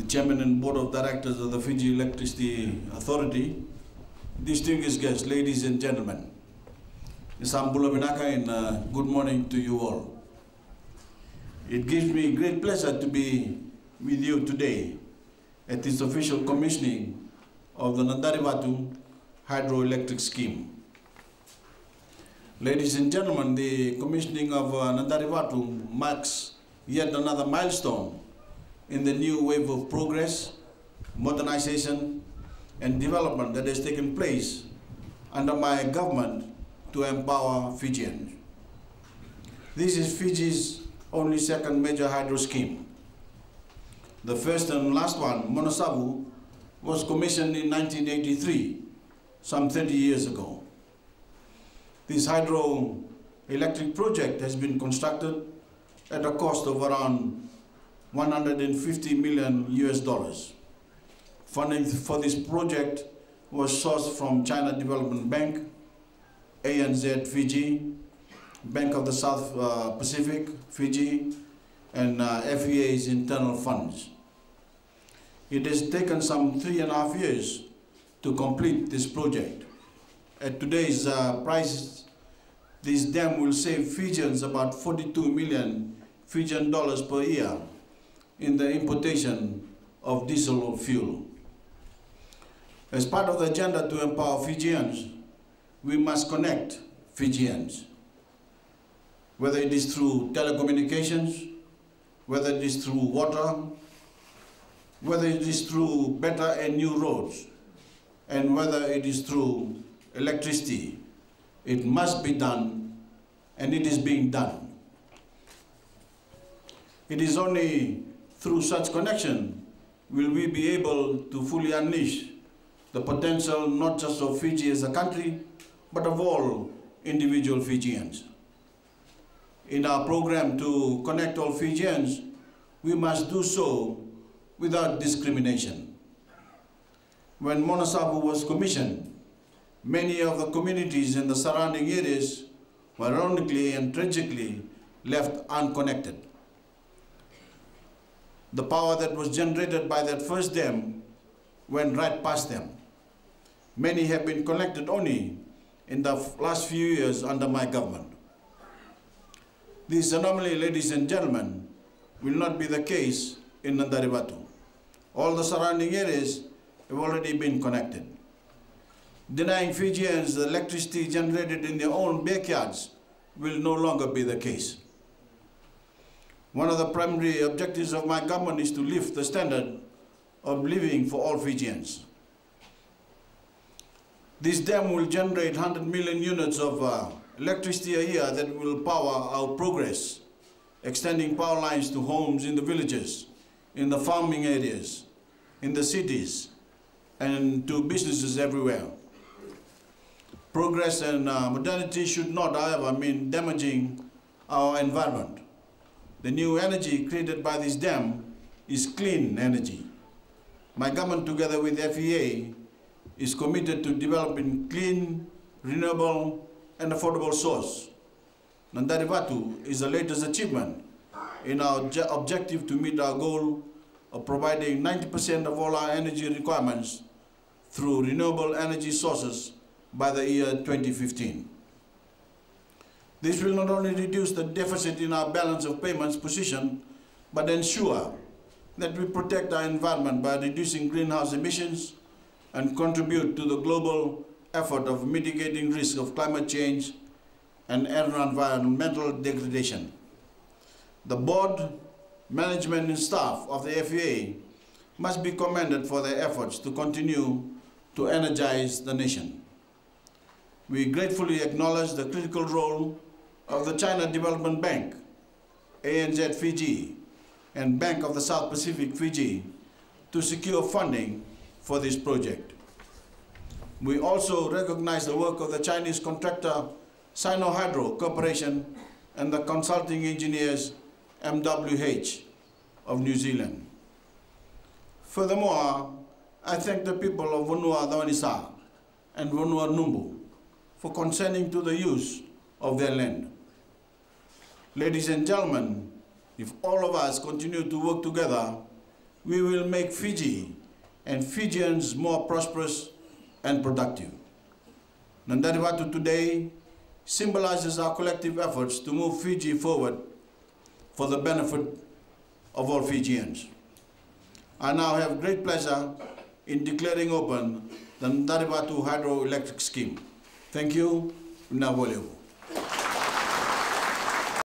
Chairman and Board of Directors of the Fiji Electricity Authority, distinguished guests, ladies and gentlemen, Isambula Binaka, and good morning to you all. It gives me great pleasure to be with you today at this official commissioning of the Nadarivatu Hydroelectric Scheme. Ladies and gentlemen, the commissioning of Nadarivatu marks yet another milestone in the new wave of progress, modernization, and development that has taken place under my government to empower Fijians. This is Fiji's only second major hydro scheme. The first and last one, Monosabu, was commissioned in 1983, some 30 years ago. This hydroelectric project has been constructed at a cost of around $150 million US. Funding for this project was sourced from China Development Bank, ANZ Fiji, Bank of the South Pacific, Fiji, and FEA's internal funds. It has taken some 3.5 years to complete this project. At today's prices, this dam will save Fijians about 42 million Fijian dollars per year in the importation of diesel fuel. As part of the agenda to empower Fijians, we must connect Fijians, whether it is through telecommunications, whether it is through water, whether it is through better and new roads, and whether it is through electricity. It must be done, and it is being done. It is only through such connection will we be able to fully unleash the potential not just of Fiji as a country, but of all individual Fijians. In our program to connect all Fijians, we must do so without discrimination. When Monosabu was commissioned, many of the communities in the surrounding areas were ironically and tragically left unconnected. The power that was generated by that first dam went right past them. Many have been connected only in the last few years under my government. This anomaly, ladies and gentlemen, will not be the case in Nadarivatu. All the surrounding areas have already been connected. Denying Fijians the electricity generated in their own backyards will no longer be the case. One of the primary objectives of my government is to lift the standard of living for all Fijians. This dam will generate 100 million units of electricity a year that will power our progress, extending power lines to homes in the villages, in the farming areas, in the cities, and to businesses everywhere. Progress and modernity should not, however, mean damaging our environment. The new energy created by this dam is clean energy. My government, together with FEA, is committed to developing clean, renewable, and affordable source. Nadarivatu is the latest achievement in our objective to meet our goal of providing 90% of all our energy requirements through renewable energy sources by the year 2015. This will not only reduce the deficit in our balance of payments position, but ensure that we protect our environment by reducing greenhouse emissions and contribute to the global effort of mitigating risk of climate change and environmental degradation. The board, management and staff of the FEA must be commended for their efforts to continue to energize the nation. We gratefully acknowledge the critical role of the China Development Bank, ANZ Fiji, and Bank of the South Pacific Fiji to secure funding for this project. We also recognize the work of the Chinese contractor Sino Hydro Corporation and the consulting engineers MWH of New Zealand. Furthermore, I thank the people of Vanua Dawanisa and Vanua Numbu for consenting to the use of their land. Ladies and gentlemen, if all of us continue to work together, we will make Fiji and Fijians more prosperous and productive. Nadarivatu today symbolizes our collective efforts to move Fiji forward for the benefit of all Fijians. I now have great pleasure in declaring open the Nadarivatu Hydroelectric Scheme. Thank you. Now,